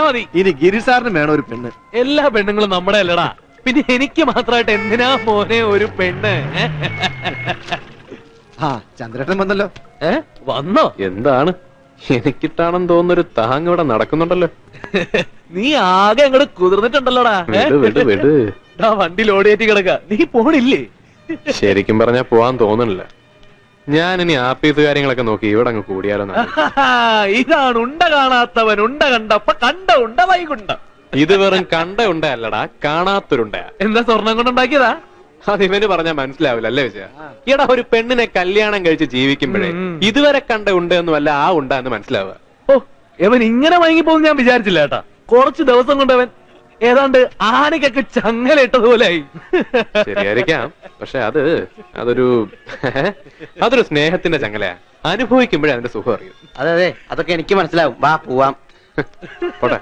മതി. ഇനി ഗിരിസാറിന് വേണം ഒരു പെണ്ണ്. എല്ലാ പെണ്ണുങ്ങളും നമ്മുടെ അല്ലടാ. പിന്നെ എനിക്ക് മാത്രമായിട്ട് എന്തിനാ മോനെ ഒരു പെണ്ണ്? ആ ചന്ദ്രേട്ടൻ വന്നല്ലോ. വന്നോ? എന്താണ് എനിക്കിട്ടാണെന്ന് തോന്നുന്നൊരു താങ് ഇവിടെ നടക്കുന്നുണ്ടല്ലോ. നീ ആകെ അങ്ങോട്ട് കുതിർന്നിട്ടുണ്ടല്ലോടാ. വണ്ടി ലോഡ് കയറ്റി കിടക്ക. നീ പോണില്ലേ? ശരിക്കും പറഞ്ഞാ പോവാൻ തോന്നണില്ല. ഞാൻ ഇനി ആപ്പീസ് കാര്യങ്ങളൊക്കെ നോക്കി ഇവിടെ അങ്ങ് കൂടിയാലോ. ഇതാണ് ഉണ്ട കാണാത്തവൻ ഉണ്ട കണ്ടപ്പ കണ്ട ഉണ്ട വൈകുണ്ട. ഇത് വെറും കണ്ട ഉണ്ട അല്ലടാ, കാണാത്തൊരുണ്ടയാ. എന്താ സ്വർണം കൊണ്ടുണ്ടാക്കിയതാ? അത് ഇവന് പറഞ്ഞാ മനസ്സിലാവില്ല അല്ലേ വിജയ? ഈടാ ഒരു പെണ്ണിനെ കല്യാണം കഴിച്ച് ജീവിക്കുമ്പോഴേ ഇതുവരെ കണ്ട ഉണ്ടെന്നും അല്ല ആ ഉണ്ട എന്ന് മനസ്സിലാവുക. ഓ ഇവൻ ഇങ്ങനെ വൈകിപ്പോന്ന് ഞാൻ വിചാരിച്ചില്ല കേട്ടാ. കുറച്ച് ദിവസം കൊണ്ട് അവൻ ഏതാണ്ട് ആനക്കൊക്കെ ചങ്ങലിട്ടതുപോലായി. ശരിയായിരിക്കാം, പക്ഷെ അതൊരു സ്നേഹത്തിന്റെ ചങ്ങലയാ. അനുഭവിക്കുമ്പോഴേ അതിന്റെ സുഖം അറിയും. അതെ അതൊക്കെ എനിക്ക് മനസ്സിലാവും. വാ പോവാം. പോട്ടെ.